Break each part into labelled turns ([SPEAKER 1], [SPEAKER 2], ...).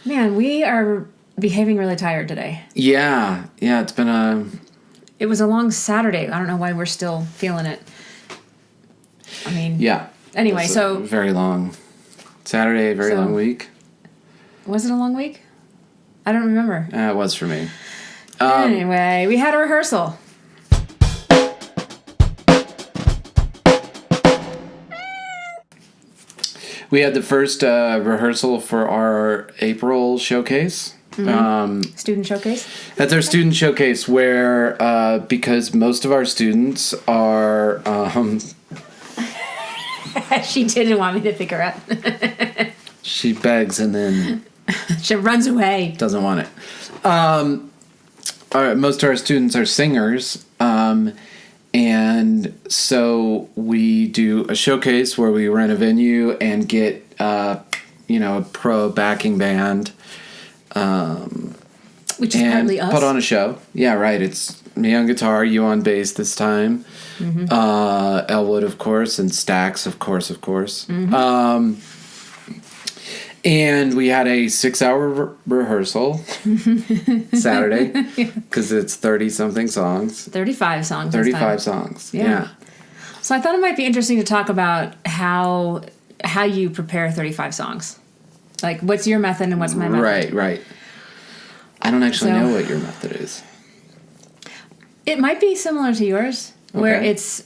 [SPEAKER 1] Man, we are behaving really tired today.
[SPEAKER 2] Yeah, it's been
[SPEAKER 1] It was a long Saturday. I don't know why we're still feeling it. I mean...
[SPEAKER 2] Yeah.
[SPEAKER 1] Anyway, so...
[SPEAKER 2] Very long Saturday, very long week.
[SPEAKER 1] Was it a long week? I don't remember.
[SPEAKER 2] It was for me.
[SPEAKER 1] Anyway, we had a rehearsal.
[SPEAKER 2] We had the first rehearsal for our April showcase.
[SPEAKER 1] Student showcase?
[SPEAKER 2] That's our student showcase where, because most of our students are...
[SPEAKER 1] She didn't want me to pick her up.
[SPEAKER 2] She begs and then...
[SPEAKER 1] She runs away.
[SPEAKER 2] Doesn't want it. Most of our students are singers. And so we do a showcase where we rent a venue and get, a pro backing band.
[SPEAKER 1] Which is partly us.
[SPEAKER 2] Put on a show. Yeah, right. It's me on guitar, you on bass this time. Mm-hmm. Elwood, of course, and Stax, of course. Mm-hmm. And we had a 6-hour rehearsal Saturday because it's 30-something songs.
[SPEAKER 1] 35 songs.
[SPEAKER 2] 35 songs, yeah.
[SPEAKER 1] So I thought it might be interesting to talk about how you prepare 35 songs. Like, what's your method and what's my method?
[SPEAKER 2] Right. I don't actually know what your method is.
[SPEAKER 1] It might be similar to yours, where it's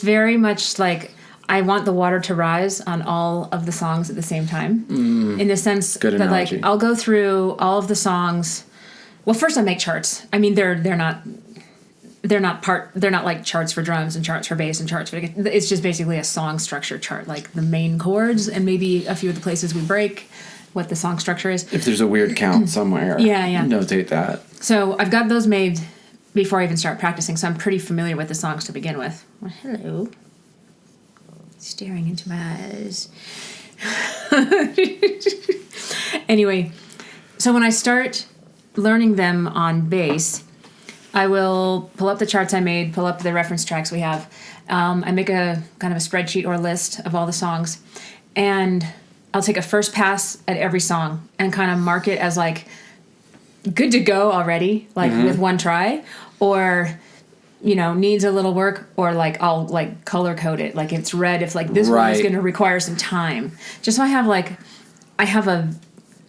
[SPEAKER 1] very much like... I want the water to rise on all of the songs at the same time. In the sense that analogy. Like I'll go through all of the songs. Well, first I make charts. I mean, they're not like charts for drums and charts for bass and charts for... It's just basically a song structure chart, like the main chords and maybe a few of the places we break, what the song structure is.
[SPEAKER 2] If there's a weird count somewhere,
[SPEAKER 1] yeah,
[SPEAKER 2] notate that.
[SPEAKER 1] So I've got those made before I even start practicing, so I'm pretty familiar with the songs to begin with. Well, hello. Staring into my eyes. Anyway, so when I start learning them on bass, I will pull up the charts I made, pull up the reference tracks we have. I make a kind of a spreadsheet or list of all the songs, and I'll take a first pass at every song and kind of mark it as like good to go already, like with one try, or... needs a little work, or like I'll like color code it, like it's red if like this one is going to require some time, just so I have a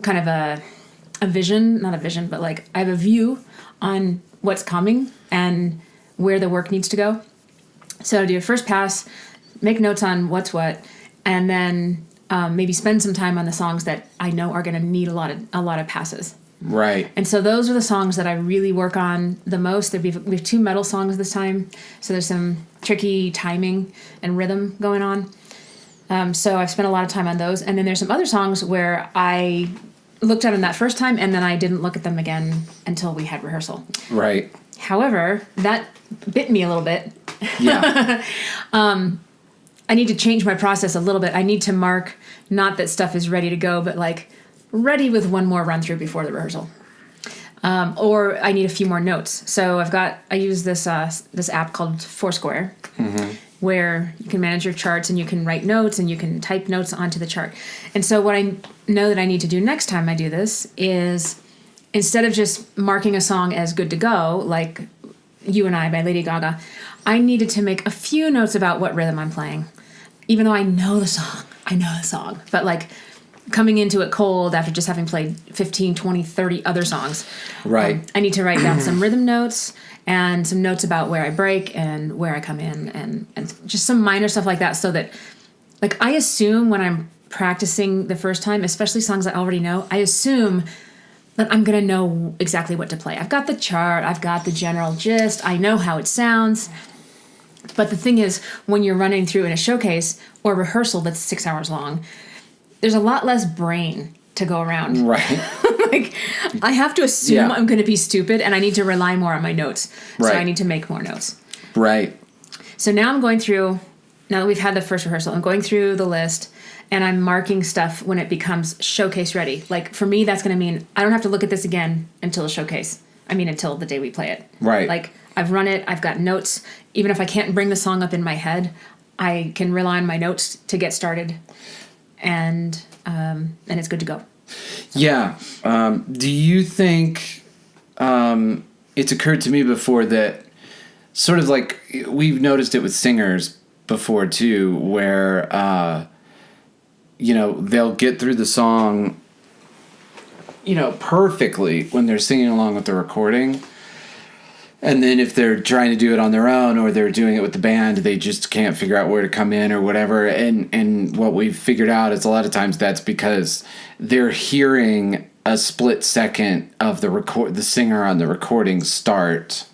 [SPEAKER 1] kind of a vision, not a vision, but like I have a view on what's coming and where the work needs to go. So I'll do a first pass, make notes on what's what, and then maybe spend some time on the songs that I know are going to need a lot of passes.
[SPEAKER 2] Right.
[SPEAKER 1] And so those are the songs that I really work on the most. We have 2 metal songs this time, so there's some tricky timing and rhythm going on. So I've spent a lot of time on those. And then there's some other songs where I looked at them that first time, and then I didn't look at them again until we had rehearsal.
[SPEAKER 2] Right.
[SPEAKER 1] However, that bit me a little bit.
[SPEAKER 2] Yeah.
[SPEAKER 1] I need to change my process a little bit. I need to mark, not that stuff is ready to go, but like... ready with one more run through before the rehearsal, or I need a few more notes. So I use this app called Foursquare, where you can manage your charts and you can write notes and you can type notes onto the chart. And so what I know that I need to do next time I do this is, instead of just marking a song as good to go, like You and I by Lady Gaga, I needed to make a few notes about what rhythm I'm playing, even though I know the song, but like. Coming into it cold after just having played 15, 20, 30 other songs.
[SPEAKER 2] Right.
[SPEAKER 1] I need to write down some rhythm notes and some notes about where I break and where I come in and just some minor stuff like that, so that, like, I assume when I'm practicing the first time, especially songs I already know, I assume that I'm going to know exactly what to play. I've got the chart, I've got the general gist, I know how it sounds. But the thing is, when you're running through in a showcase or rehearsal that's 6 hours long, there's a lot less brain to go around.
[SPEAKER 2] Right.
[SPEAKER 1] Like, I have to assume I'm going to be stupid, and I need to rely more on my notes.
[SPEAKER 2] Right.
[SPEAKER 1] So I need to make more notes.
[SPEAKER 2] Right.
[SPEAKER 1] So now I'm going through, now that we've had the first rehearsal, I'm going through the list, and I'm marking stuff when it becomes showcase ready. Like, for me, that's going to mean I don't have to look at this again until the showcase. Until the day we play it.
[SPEAKER 2] Right.
[SPEAKER 1] Like, I've run it, I've got notes. Even if I can't bring the song up in my head, I can rely on my notes to get started. And it's good to go.
[SPEAKER 2] Yeah. Do you think it's occurred to me before that sort of like we've noticed it with singers before too, where they'll get through the song perfectly when they're singing along with the recording. And then if they're trying to do it on their own or they're doing it with the band, they just can't figure out where to come in or whatever. And what we've figured out is a lot of times that's because they're hearing a split second of the singer on the recording start.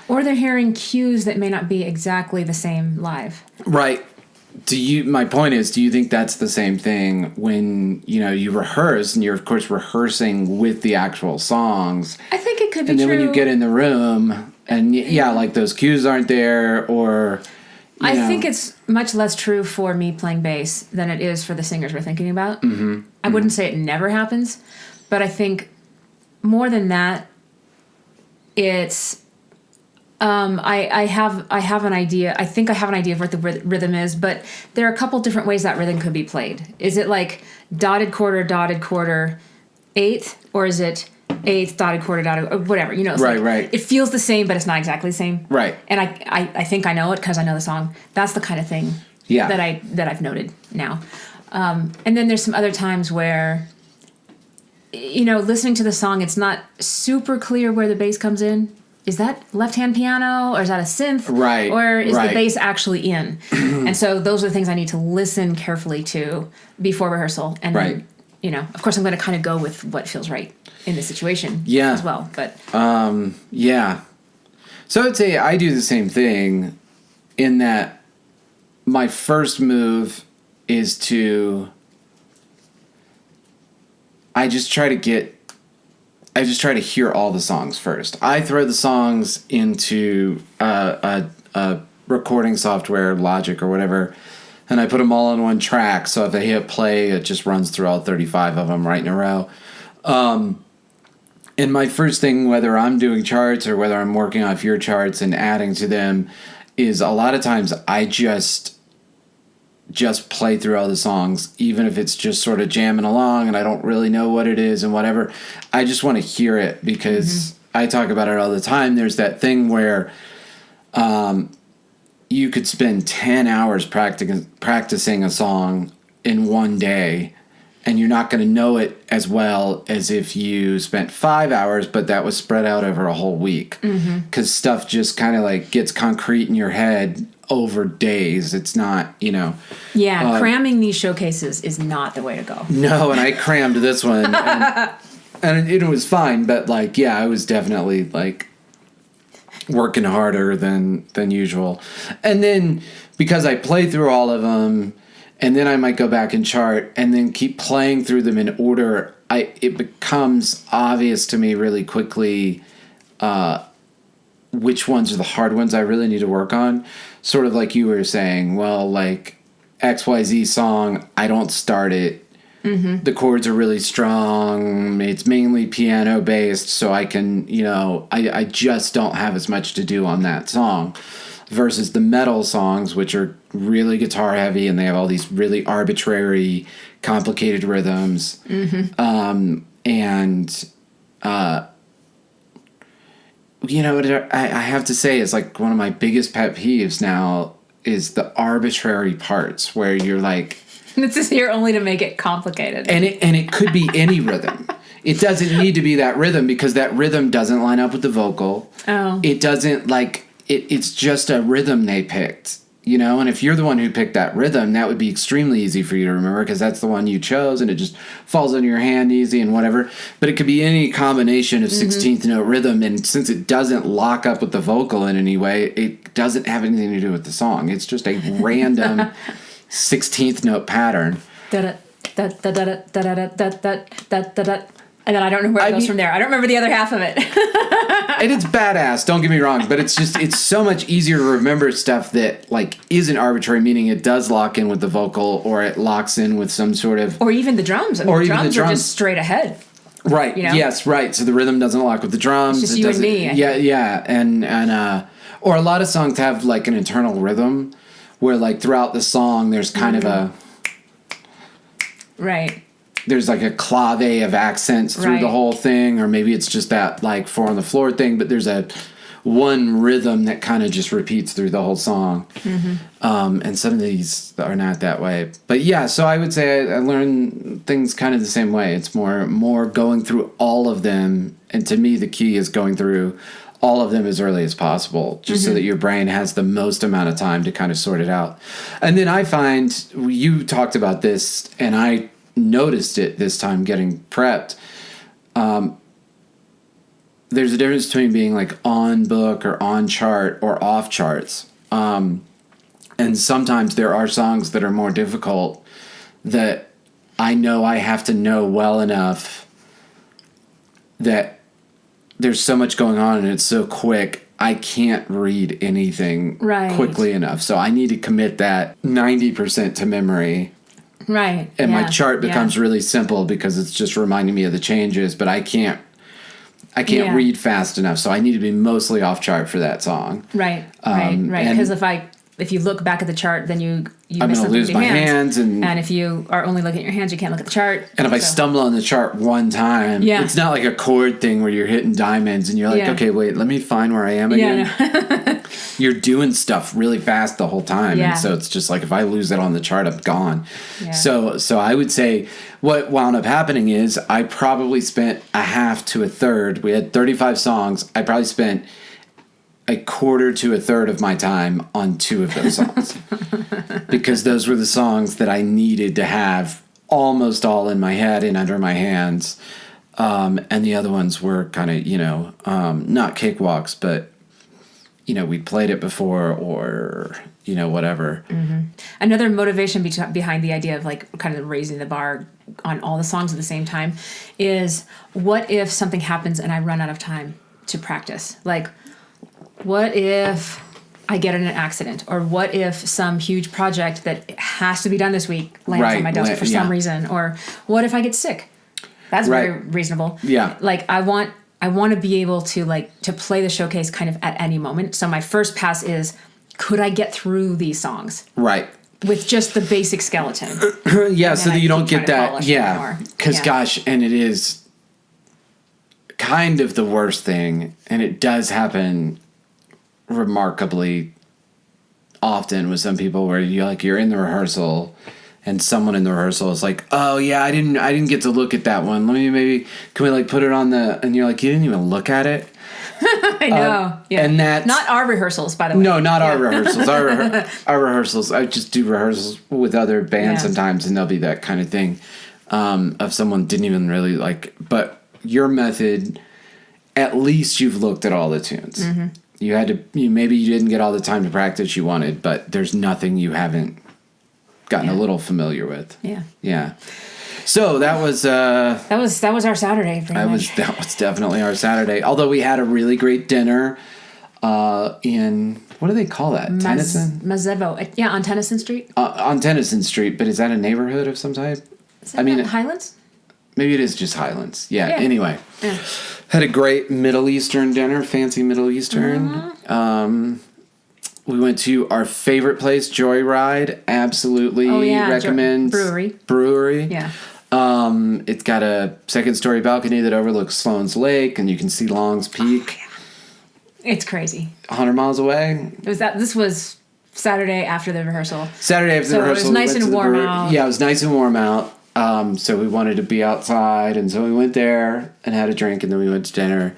[SPEAKER 2] Or
[SPEAKER 1] they're hearing cues that may not be exactly the same live.
[SPEAKER 2] Right. My point is, do you think that's the same thing when, you rehearse and you're, of course, rehearsing with the actual songs?
[SPEAKER 1] I think it could be
[SPEAKER 2] true. And then
[SPEAKER 1] true.
[SPEAKER 2] when you get in the room and, like those cues aren't there or...
[SPEAKER 1] I think it's much less true for me playing bass than it is for the singers we're thinking about.
[SPEAKER 2] Mm-hmm.
[SPEAKER 1] I wouldn't say it never happens, but I think more than that, it's... I have an idea. I think I have an idea of what the rhythm is, but there are a couple different ways that rhythm could be played. Is it like dotted quarter, eighth, or is it eighth, dotted quarter, or whatever? Right. It feels the same, but it's not exactly the same.
[SPEAKER 2] Right.
[SPEAKER 1] And I think I know it because I know the song. That's the kind of thing that I've noted now. And then there's some other times where, listening to the song, it's not super clear where the bass comes in. Is that left-hand piano, or is that a synth?
[SPEAKER 2] Right.
[SPEAKER 1] Or is the bass actually in? And so those are the things I need to listen carefully to before rehearsal. And then, of course, I'm going to kind of go with what feels right in the situation as well. But
[SPEAKER 2] yeah. So I'd say I do the same thing in that my first move is I just try to hear all the songs first. I throw the songs into a recording software, Logic or whatever, and I put them all on one track. So if I hit play, it just runs through all 35 of them right in a row. And my first thing, whether I'm doing charts or whether I'm working off your charts and adding to them, is a lot of times I just play through all the songs, even if it's just sort of jamming along and I don't really know what it is and whatever. I just want to hear it because I talk about it all the time. There's that thing where you could spend 10 hours practicing a song in one day and you're not going to know it as well as if you spent 5 hours, but that was spread out over a whole week. Because stuff just kind of like gets concrete in your head over days. It's not,
[SPEAKER 1] cramming these showcases is not the way to go.
[SPEAKER 2] No, and I crammed this one, and it was fine, but I was definitely working harder than usual. And then because I play through all of them, and then I might go back and chart, and then keep playing through them in order, it becomes obvious to me really quickly which ones are the hard ones I really need to work on. Sort of like you were saying, well, XYZ song, I don't start it. The chords are really strong. It's mainly piano based, so I can, I just don't have as much to do on that song. Versus the metal songs, which are really guitar heavy and they have all these really arbitrary, complicated rhythms. I have to say is one of my biggest pet peeves now is the arbitrary parts where you're
[SPEAKER 1] this is here only to make it complicated.
[SPEAKER 2] And it could be any rhythm. It doesn't need to be that rhythm because that rhythm doesn't line up with the vocal.
[SPEAKER 1] Oh.
[SPEAKER 2] It doesn't it's just a rhythm they picked, and if you're the one who picked that rhythm, that would be extremely easy for you to remember because that's the one you chose and it just falls on your hand easy and whatever. But it could be any combination of 16th note rhythm, and since it doesn't lock up with the vocal in any way, it doesn't have anything to do with the song. It's just a random 16th note pattern. And then I don't know where it goes from there. I don't remember the other half of it. And it's badass, don't get me wrong, but it's so much easier to remember stuff that isn't arbitrary, meaning it does lock in with the vocal or it locks in with some sort of... Or even the drums. The drums are just straight ahead. Right. Yes, right. So the rhythm doesn't lock with the drums. It's just you and me. Yeah. And or a lot of songs have an internal rhythm where throughout the song there's kind of a... Right. there's like a clave of accents through the whole thing, or maybe it's just that like 4 on the floor thing, but there's a one rhythm that kind of just repeats through the whole song. And some of these are not that way. But yeah, so I would say I learn things kind of the same way. It's more going through all of them. And to me, the key is going through all of them as early as possible, just so that your brain has the most amount of time to kind of sort it out. And then I find, you talked about this, and I noticed it this time getting prepped. There's a difference between being like on book or on chart or off charts. And sometimes there are songs that are more difficult that I know I have to know well enough that there's so much going on and it's so quick, I can't read anything quickly enough. So I need to commit that 90% to memory.
[SPEAKER 1] Right.
[SPEAKER 2] And my chart becomes really simple because it's just reminding me of the changes, but I can't read fast enough. So I need to be mostly off chart for that song.
[SPEAKER 1] Right. Because if you look back at the chart, then you
[SPEAKER 2] I'm going to lose my hands. And
[SPEAKER 1] if you are only looking at your hands, you can't look at the chart.
[SPEAKER 2] And if I stumble on the chart one time, it's not like a chord thing where you're hitting diamonds and you're like, okay, wait, let me find where I am again. Yeah. You're doing stuff really fast the whole time. Yeah. And so it's just like, if I lose it on the chart, I'm gone. Yeah. So I would say what wound up happening is I probably spent a half to a third. We had 35 songs. I probably spent a quarter to a third of my time on 2 of those songs because those were the songs that I needed to have almost all in my head and under my hands. And the other ones were kind of, not cakewalks, but, we played it before or, whatever.
[SPEAKER 1] Mm-hmm. Another motivation behind the idea of like kind of raising the bar on all the songs at the same time is what if something happens and I run out of time to practice? Like, what if I get in an accident? Or what if some huge project that has to be done this week lands on my desk for some reason? Or what if I get sick? That's very reasonable. Yeah. Like I want to be able to to play the showcase kind of at any moment. So my first pass is, could I get through these songs? Right. With just the basic skeleton.
[SPEAKER 2] Yeah, so that you don't get that. Yeah. Because gosh, and it is kind of the worst thing. And it does happen remarkably often with some people where you're in the rehearsal and someone in the rehearsal is like, oh yeah, I didn't get to look at that one. Can we put it on and you're like, you didn't even look at it?
[SPEAKER 1] I know. Yeah. And that's not our rehearsals, by the way.
[SPEAKER 2] No, not our rehearsals. Our rehearsals. I just do rehearsals with other bands sometimes, and there'll be that kind of thing of someone didn't even really but your method, at least you've looked at all the tunes. Mm-hmm. Maybe you didn't get all the time to practice you wanted, but there's nothing you haven't gotten a little familiar with. Yeah. Yeah. So that was our Saturday. That was definitely our Saturday. Although we had a really great dinner in, what do they call that? Tennyson?
[SPEAKER 1] Mazevo. Yeah, on Tennyson Street.
[SPEAKER 2] On Tennyson Street, but is that a neighborhood of some type?
[SPEAKER 1] Is that Highlands?
[SPEAKER 2] Maybe it is just Highlands. Yeah. Anyway. Yeah. Had a great Middle Eastern dinner, fancy Middle Eastern. Mm-hmm. We went to our favorite place, Joyride. Absolutely recommend. Brewery. Yeah. It's got a second-story balcony that overlooks Sloan's Lake, and you can see Long's Peak. Oh,
[SPEAKER 1] yeah. It's crazy.
[SPEAKER 2] 100 miles away.
[SPEAKER 1] This was Saturday after the rehearsal.
[SPEAKER 2] The rehearsal.
[SPEAKER 1] It was nice and warm out.
[SPEAKER 2] Yeah, it was nice and warm out. So we wanted to be outside, and so we went there and had a drink, and then we went to dinner,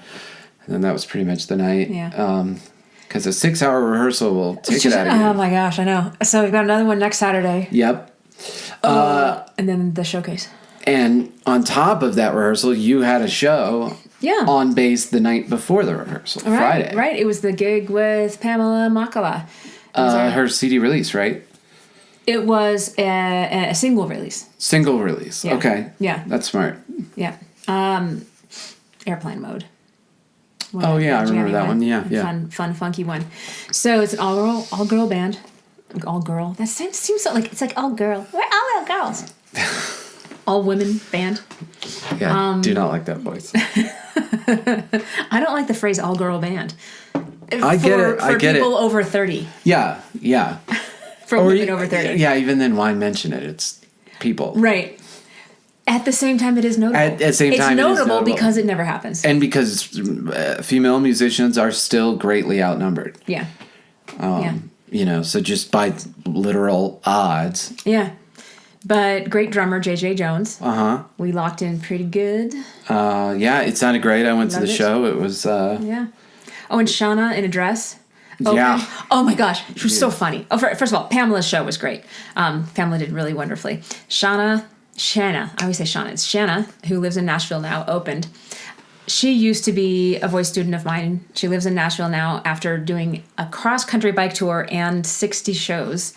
[SPEAKER 2] and then that was pretty much the night. Yeah. Because a 6-hour rehearsal will take it out of you.
[SPEAKER 1] Oh my gosh, I know. So we've got another one next Saturday. Yep. And then the showcase.
[SPEAKER 2] And on top of that rehearsal, you had a show on bass the night before the rehearsal, Friday.
[SPEAKER 1] Right. It was the gig with Pamela Machala.
[SPEAKER 2] Her CD release, right?
[SPEAKER 1] It was a single release.
[SPEAKER 2] Single release. Yeah. Okay.
[SPEAKER 1] Yeah.
[SPEAKER 2] That's smart.
[SPEAKER 1] Yeah. Airplane Mode.
[SPEAKER 2] Oh yeah, I remember that one. Yeah, yeah.
[SPEAKER 1] Fun, funky one. So it's an all girl band. All girl. That seems so it's like all girl. We're all little girls. All women band.
[SPEAKER 2] Yeah. Do not like that voice.
[SPEAKER 1] I don't like the phrase all girl band.
[SPEAKER 2] I get it.
[SPEAKER 1] For people over 30.
[SPEAKER 2] Yeah. Yeah.
[SPEAKER 1] For women over 30.
[SPEAKER 2] Yeah, even then, why mention it? It's people.
[SPEAKER 1] Right. At the same time, it is notable.
[SPEAKER 2] At the same time,
[SPEAKER 1] it's notable,
[SPEAKER 2] it is notable
[SPEAKER 1] because it never happens.
[SPEAKER 2] And because female musicians are still greatly outnumbered.
[SPEAKER 1] Yeah.
[SPEAKER 2] So just by literal odds.
[SPEAKER 1] Yeah. But great drummer, J.J. Jones.
[SPEAKER 2] Uh-huh.
[SPEAKER 1] We locked in pretty good.
[SPEAKER 2] It sounded great. I went to the show. It was...
[SPEAKER 1] Yeah. Oh, and Shanna in a dress.
[SPEAKER 2] Okay. Yeah.
[SPEAKER 1] Oh, my gosh. She was so funny. Oh, first of all, Pamela's show was great. Pamela did really wonderfully. Shanna, I always say Shanna. It's Shanna, who lives in Nashville now, opened. She used to be a voice student of mine. She lives in Nashville now after doing a cross-country bike tour and 60 shows.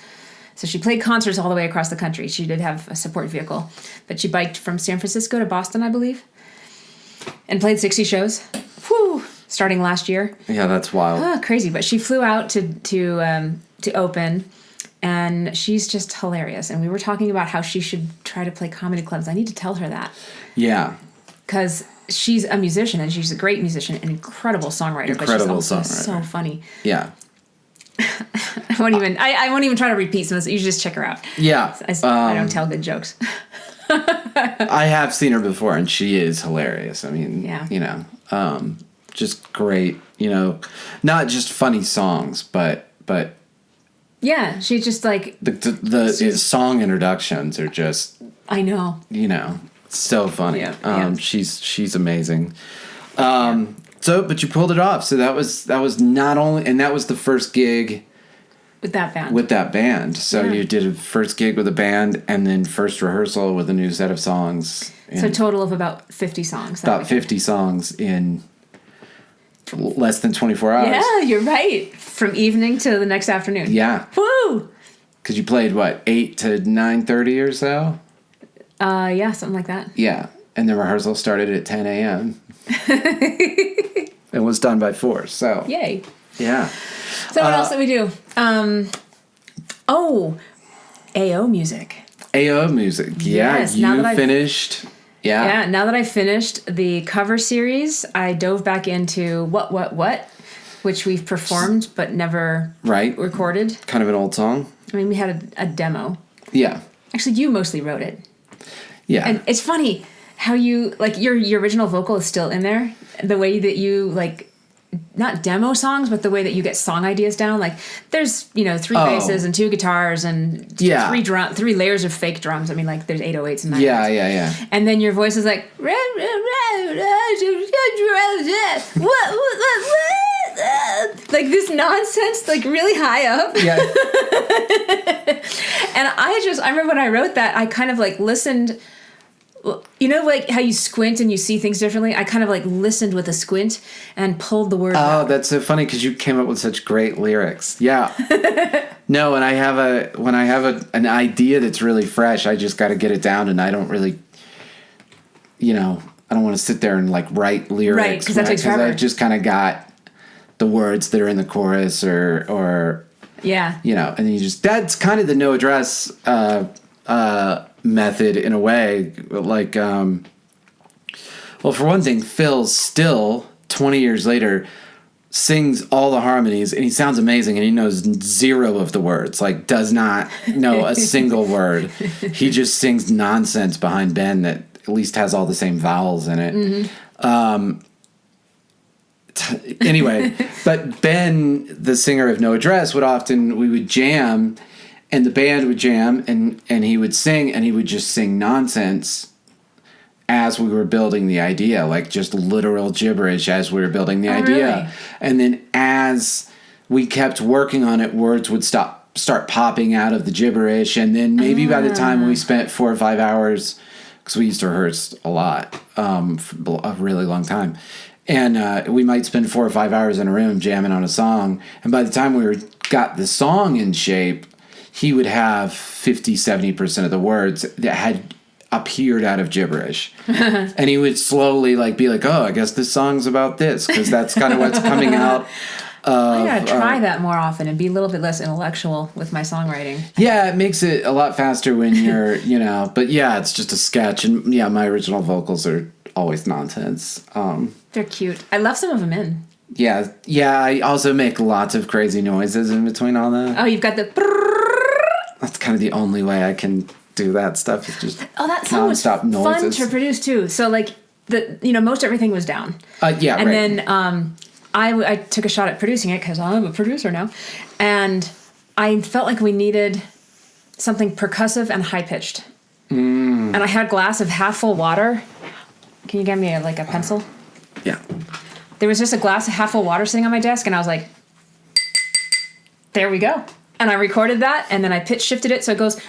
[SPEAKER 1] So she played concerts all the way across the country. She did have a support vehicle. But she biked from San Francisco to Boston, I believe, and played 60 shows. Whew! Starting last year.
[SPEAKER 2] Yeah, that's wild.
[SPEAKER 1] Crazy. But she flew out to open, and she's just hilarious. And we were talking about how she should try to play comedy clubs. I need to tell her that.
[SPEAKER 2] Yeah.
[SPEAKER 1] Because she's a musician, and she's a great musician, an incredible songwriter. But she's also so funny.
[SPEAKER 2] Yeah.
[SPEAKER 1] I won't even try to repeat some of this. You should just check her out.
[SPEAKER 2] Yeah.
[SPEAKER 1] I don't tell good jokes.
[SPEAKER 2] I have seen her before, and she is hilarious. I mean, just great, not just funny songs, but
[SPEAKER 1] yeah, she's just like
[SPEAKER 2] the song introductions are just,
[SPEAKER 1] I know,
[SPEAKER 2] so funny.
[SPEAKER 1] Yeah.
[SPEAKER 2] She's amazing. But you pulled it off. So that was not only, and that was the first gig
[SPEAKER 1] with that band.
[SPEAKER 2] So you did a first gig with a band, and then first rehearsal with a new set of songs.
[SPEAKER 1] So a total of about 50 songs.
[SPEAKER 2] About 50 songs in less than 24 hours.
[SPEAKER 1] Yeah, you're right. From evening to the next afternoon.
[SPEAKER 2] Yeah.
[SPEAKER 1] Woo!
[SPEAKER 2] Because you played, 8 to 9:30 or so?
[SPEAKER 1] Yeah, something like that.
[SPEAKER 2] Yeah. And the rehearsal started at 10 a.m. and was done by 4. So.
[SPEAKER 1] Yay.
[SPEAKER 2] Yeah.
[SPEAKER 1] So what else did we do? AO music.
[SPEAKER 2] AO music. Yeah.
[SPEAKER 1] Yes,
[SPEAKER 2] you finished. Yeah.
[SPEAKER 1] Yeah. Now that I finished the cover series, I dove back into What, which we've performed but never recorded.
[SPEAKER 2] Kind of an old song.
[SPEAKER 1] I mean, we had a demo.
[SPEAKER 2] Yeah.
[SPEAKER 1] Actually, you mostly wrote it.
[SPEAKER 2] Yeah.
[SPEAKER 1] And it's funny how you, your original vocal is still in there. The way that you, not demo songs, but the way that you get song ideas down. There's, 3 basses and 2 guitars and 3 layers of fake drums. I mean, there's 808s and 908s.
[SPEAKER 2] Yeah.
[SPEAKER 1] And then your voice is like, this nonsense, really high up.
[SPEAKER 2] Yeah.
[SPEAKER 1] And I remember when I wrote that, I kind of listened. How you squint and you see things differently? I kind of listened with a squint and pulled the word out.
[SPEAKER 2] Oh, that's so funny because you came up with such great lyrics. Yeah. No, and when I have an idea that's really fresh, I just got to get it down, and I don't really, I don't want to sit there and write lyrics.
[SPEAKER 1] Right, because that takes forever.
[SPEAKER 2] I've just kind of got the words that are in the chorus or
[SPEAKER 1] yeah.
[SPEAKER 2] And then that's kind of the no address method in a way. For one thing, Phil still 20 years later sings all the harmonies, and he sounds amazing, and he knows 0 of the words, does not know a single word. He just sings nonsense behind Ben that at least has all the same vowels in it. Mm-hmm. Anyway, but Ben, the singer of No Address, we would jam, and the band would jam, and he would sing, and he would just sing nonsense as we were building the idea, just literal gibberish as we were building the idea.
[SPEAKER 1] Really?
[SPEAKER 2] And then as we kept working on it, words would start popping out of the gibberish, and then maybe by the time we spent 4 or 5 hours, because we used to rehearse a lot, for a really long time, and we might spend 4 or 5 hours in a room jamming on a song, and by the time we got the song in shape, he would have 50-70% of the words that had appeared out of gibberish. And he would slowly be oh, I guess this song's about this, because that's kind of what's coming out.
[SPEAKER 1] I gotta try that more often and be a little bit less intellectual with my songwriting.
[SPEAKER 2] Yeah, it makes it a lot faster when you're, but yeah, it's just a sketch. And yeah, my original vocals are always nonsense.
[SPEAKER 1] They're cute. I love some of them in.
[SPEAKER 2] Yeah, I also make lots of crazy noises in between all that.
[SPEAKER 1] Oh, you've got the...
[SPEAKER 2] That's kind of the only way I can do that stuff. It's just
[SPEAKER 1] that song was fun to produce too. So like most everything was down.
[SPEAKER 2] Yeah,
[SPEAKER 1] and
[SPEAKER 2] right.
[SPEAKER 1] then I took a shot at producing it because I'm a producer now, and I felt like we needed something percussive and high pitched. And I had a glass of half full water. Can you give me a pencil?
[SPEAKER 2] Yeah.
[SPEAKER 1] There was just a glass of half full water sitting on my desk, and I was like, there we go. And I recorded that, and then I pitch shifted it so it goes.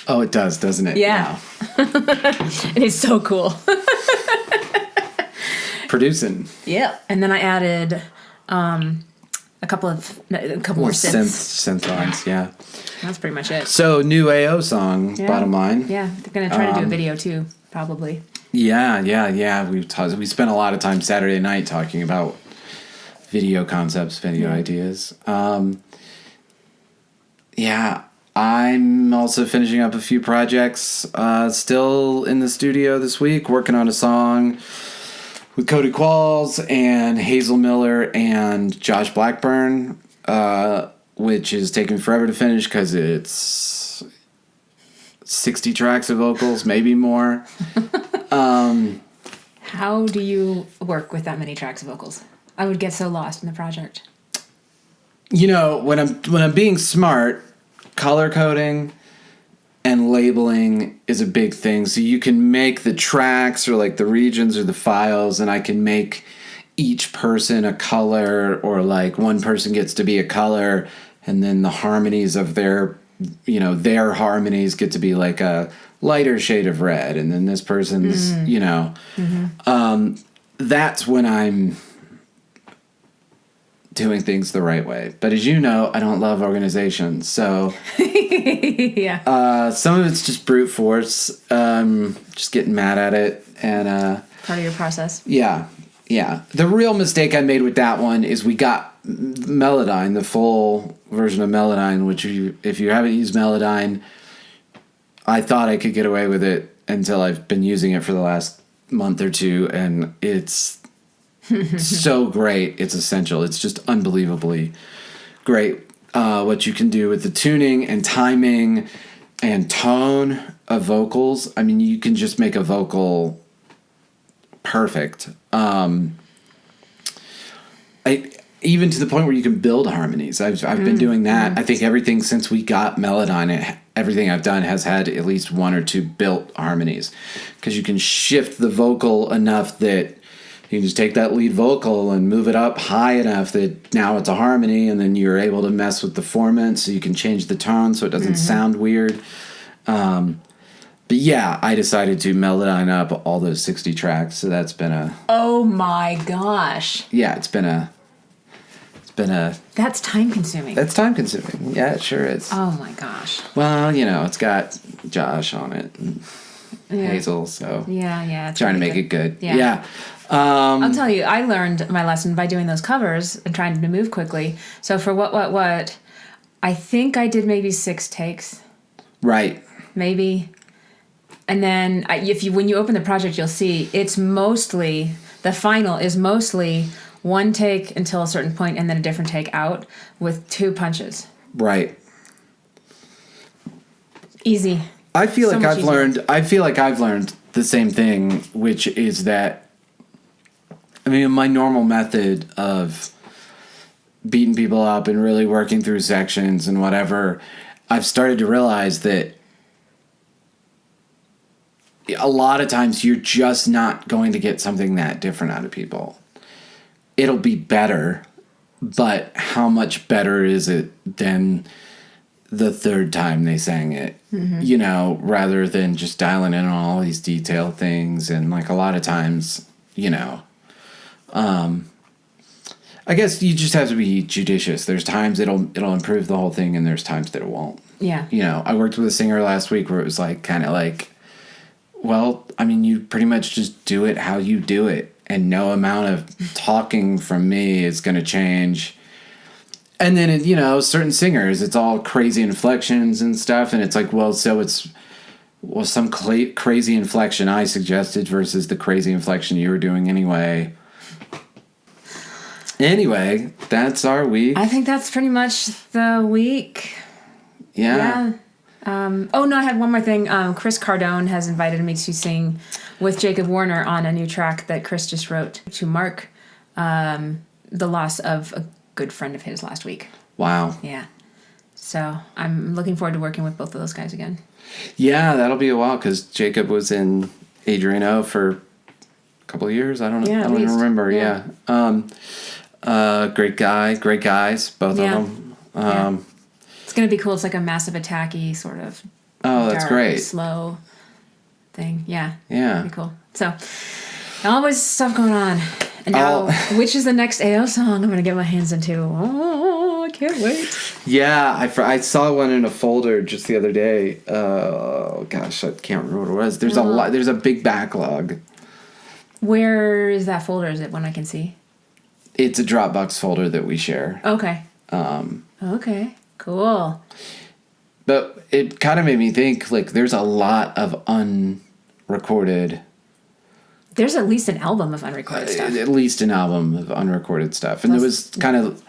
[SPEAKER 2] Oh, it does, doesn't it?
[SPEAKER 1] Yeah. It is so cool.
[SPEAKER 2] Producing.
[SPEAKER 1] Yeah. And then I added a couple more
[SPEAKER 2] synth lines, yeah.
[SPEAKER 1] That's pretty much it.
[SPEAKER 2] So, new AO song, bottom line.
[SPEAKER 1] Yeah, they're going to try to do a video too, probably.
[SPEAKER 2] Yeah. We spent a lot of time Saturday night talking about video concepts, video ideas. I'm also finishing up a few projects. Still in the studio this week, working on a song with Cody Qualls and Hazel Miller and Josh Blackburn, which is taking forever to finish because it's 60 tracks of vocals, maybe more.
[SPEAKER 1] How do you work with that many tracks of vocals? I would get so lost in the project.
[SPEAKER 2] When I'm being smart, color coding and labeling is a big thing. So you can make the tracks or like the regions or the files, and I can make each person a color, or like one person gets to be a color, and then the harmonies of their harmonies get to be like a lighter shade of red, and then this person's, that's when I'm doing things the right way. But as you know, I don't love organization, so some of it's just brute force, just getting mad at it, and
[SPEAKER 1] part of your process.
[SPEAKER 2] Yeah. The real mistake I made with that one is we got Melodyne, the full version of Melodyne, which if you haven't used Melodyne, I thought I could get away with it until I've been using it for the last month or two, and it's so great. It's essential. It's just unbelievably great what you can do with the tuning and timing and tone of vocals. I mean, you can just make a vocal perfect. Even to the point where you can build harmonies. I've been doing that. I think everything since we got Melodyne, everything I've done has had at least one or two built harmonies, because you can shift the vocal enough that you can just take that lead vocal and move it up high enough that now it's a harmony, and then you're able to mess with the formant so you can change the tone so it doesn't sound weird. But yeah, I decided to Melodyne up all those 60 tracks, so that's been a...
[SPEAKER 1] Oh my gosh.
[SPEAKER 2] Yeah, it's been a...
[SPEAKER 1] That's time consuming.
[SPEAKER 2] That's time consuming. Yeah, it sure is.
[SPEAKER 1] Oh my gosh.
[SPEAKER 2] Well, it's got Josh on it and Hazel, so...
[SPEAKER 1] Yeah.
[SPEAKER 2] Trying to make it good. Yeah.
[SPEAKER 1] I'll tell you, I learned my lesson by doing those covers and trying to move quickly. So for what, I think I did maybe 6 takes.
[SPEAKER 2] Right.
[SPEAKER 1] Maybe. And then when you open the project, you'll see it's mostly, the final is mostly one take until a certain point and then a different take out with 2 punches.
[SPEAKER 2] Right.
[SPEAKER 1] Easy.
[SPEAKER 2] I feel like I've learned the same thing, which is that, my normal method of beating people up and really working through sections and whatever, I've started to realize that a lot of times you're just not going to get something that different out of people. It'll be better, but how much better is it than the third time they sang it? Rather than just dialing in on all these detailed things. And like a lot of times, I guess you just have to be judicious. There's times it'll improve the whole thing, and there's times that it won't.
[SPEAKER 1] Yeah.
[SPEAKER 2] I worked with a singer last week where it was like kind of like, well, you pretty much just do it how you do it, and no amount of talking from me is going to change. And then, certain singers, it's all crazy inflections and stuff, and it's like, so it's some crazy inflection I suggested versus the crazy inflection you were doing anyway. Anyway, that's our week.
[SPEAKER 1] I think that's pretty much the week.
[SPEAKER 2] Yeah.
[SPEAKER 1] Oh, no, I had one more thing. Chris Cardone has invited me to sing with Jacob Warner on a new track that Chris just wrote to mark the loss of a good friend of his last week.
[SPEAKER 2] Wow.
[SPEAKER 1] Yeah. So I'm looking forward to working with both of those guys again. Yeah,
[SPEAKER 2] that'll be a while because Jacob was in Adrienne and for a couple of years. I don't know. I don't even remember. Yeah. Great guys, both of them.
[SPEAKER 1] It's going to be cool. It's like a massive attacky sort of
[SPEAKER 2] that's great.
[SPEAKER 1] Slow thing. Yeah.
[SPEAKER 2] Yeah.
[SPEAKER 1] Pretty cool. So always stuff going on. And now, which is the next AO song I'm going to get my hands into? Oh, I can't wait.
[SPEAKER 2] Yeah, I saw one in a folder just the other day. Oh, gosh, I can't remember what it was. There's a lot. There's a big backlog.
[SPEAKER 1] Where is that folder? Is it one I can see?
[SPEAKER 2] It's a Dropbox folder that we share.
[SPEAKER 1] Okay. Okay. Cool.
[SPEAKER 2] But it kind of made me think, like, there's a lot of unrecorded...
[SPEAKER 1] There's at least an album of unrecorded stuff.
[SPEAKER 2] At least an album of unrecorded stuff. And there was kind of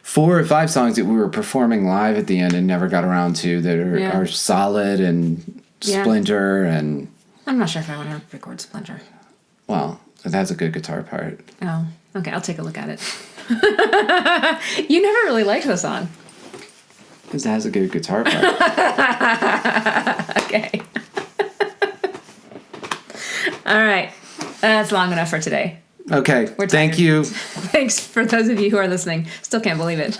[SPEAKER 2] 4 or 5 songs that we were performing live at the end and never got around to that are Solid and Splinter and...
[SPEAKER 1] I'm not sure if I want to record Splinter.
[SPEAKER 2] Well, it has a good guitar part.
[SPEAKER 1] Oh, okay. I'll take a look at it. You never really liked the song.
[SPEAKER 2] Because it has a good guitar part.
[SPEAKER 1] Okay. All right. That's long enough for today.
[SPEAKER 2] Okay. Thank you.
[SPEAKER 1] Thanks for those of you who are listening. Still can't believe it.